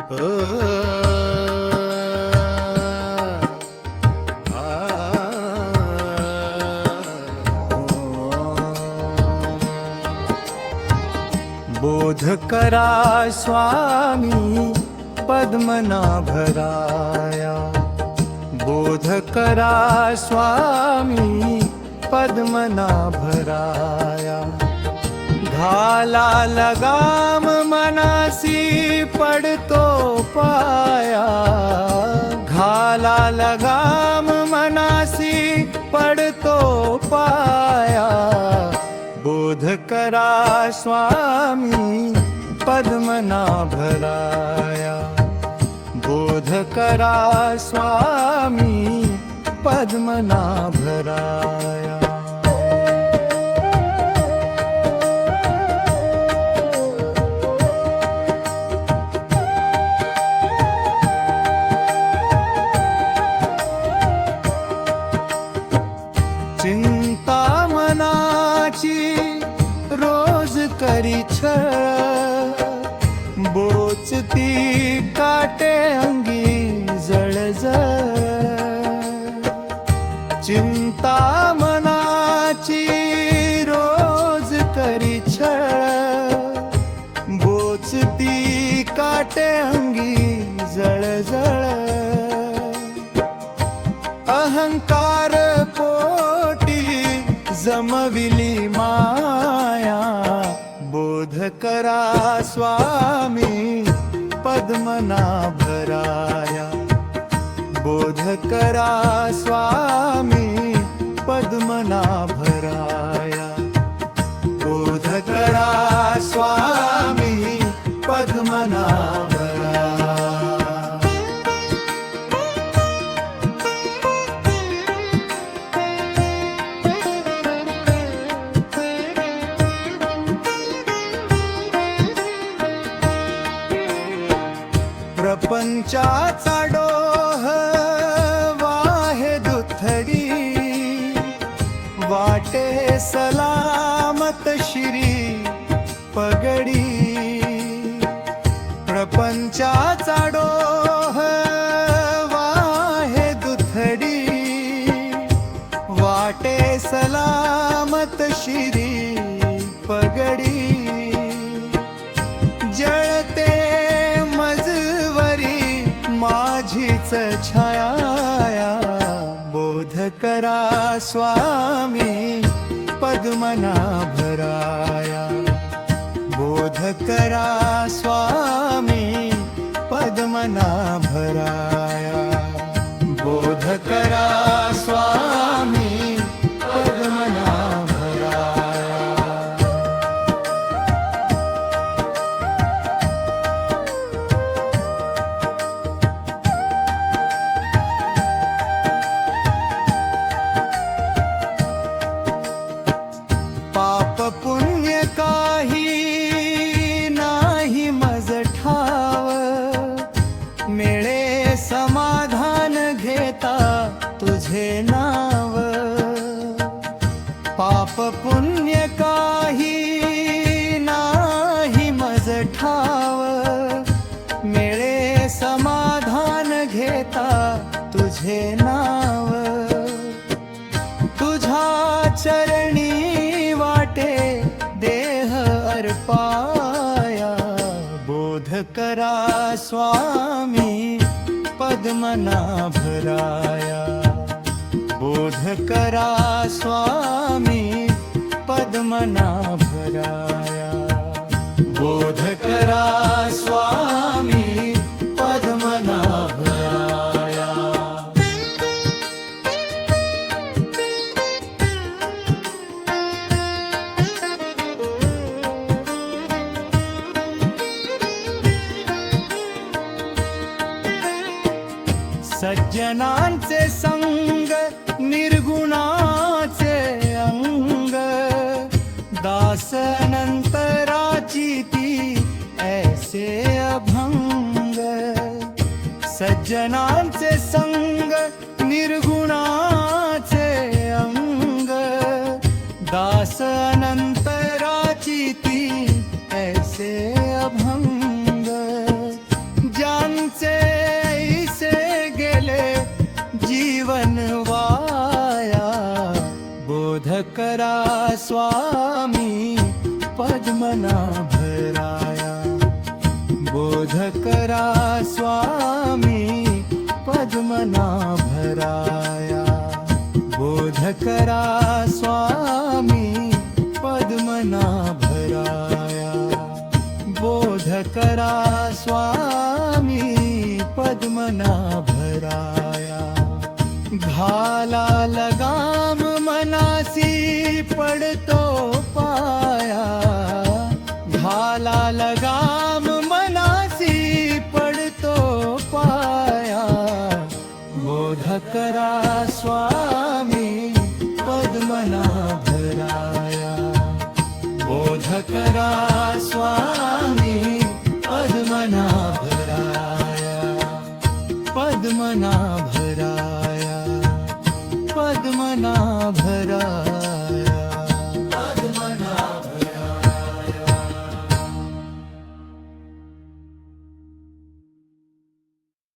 बोध करा स्वामी पद्मनाभराया, बोध करा स्वामी पद्मनाभराया। घाला लगाम मनासी पडतो पाया, घाला लगाम मनासी पडतो पाया। बोध करा स्वामी पद्मनाभराया, बोध करा स्वामी पद्मनाभराया। चिंता मनाची रोज करी छळ, बोचती काटे अंगी जळजळ। चिंता मनाची रोज करी छळ, बोचती काटे अंगी जळजळ। अहंकार पोटी जमविली माया, बोध करा स्वामी पद्मनाभराया, बोध करा स्वामी पद्मनाभराया, बोध करा स्वामी पद्मनाभराया। प्रपंचाचा डोह वाहे दुथडी, वाटे सलामत श्री पगडी। प्रपंचाचा डोह वाहे दुथडी, वाटे सलामत श्री पगडी। जळते माझीच छाया, बोध करा स्वामी पद्मनाभराया, बोध करा स्वामी पद्मनाभराया, बोध करा स्वामी पद्मनाभराया। पाप पुण्य काही नाही मज ठाव, मिळे समाधान घेता तुझे नाव। पाप पुण्य काही नाही मज ठाव, मिळे समाधान घेता तुझे नाव। तुझ्या चरणी वाटे देह अर्पाया, बोध करा स्वामी पद्मनाभराया, बोध करा स्वामी पद्मनाभराया, बोध करा स्वामी पद्मनाभराया। सज्जनांचे संग निर्गुणाचे अंग, दास अनंतराची ती ऐसे अभंग। सज्जनांचे संग निर्गुणाचे अंग, दास अनंतराची ती ऐसे अभंग। ज्या बोध करा स्वामी पद्मनाभराया. घाला लगाम मनासी पडतो पाया. घाला लगाम मनासी पडतो पाया. बोध करा स्वामी पद्मनाभराया. बोध करा स्वामी पद्मनाभराया. पद्मनाभराया. पद्मनाभराया.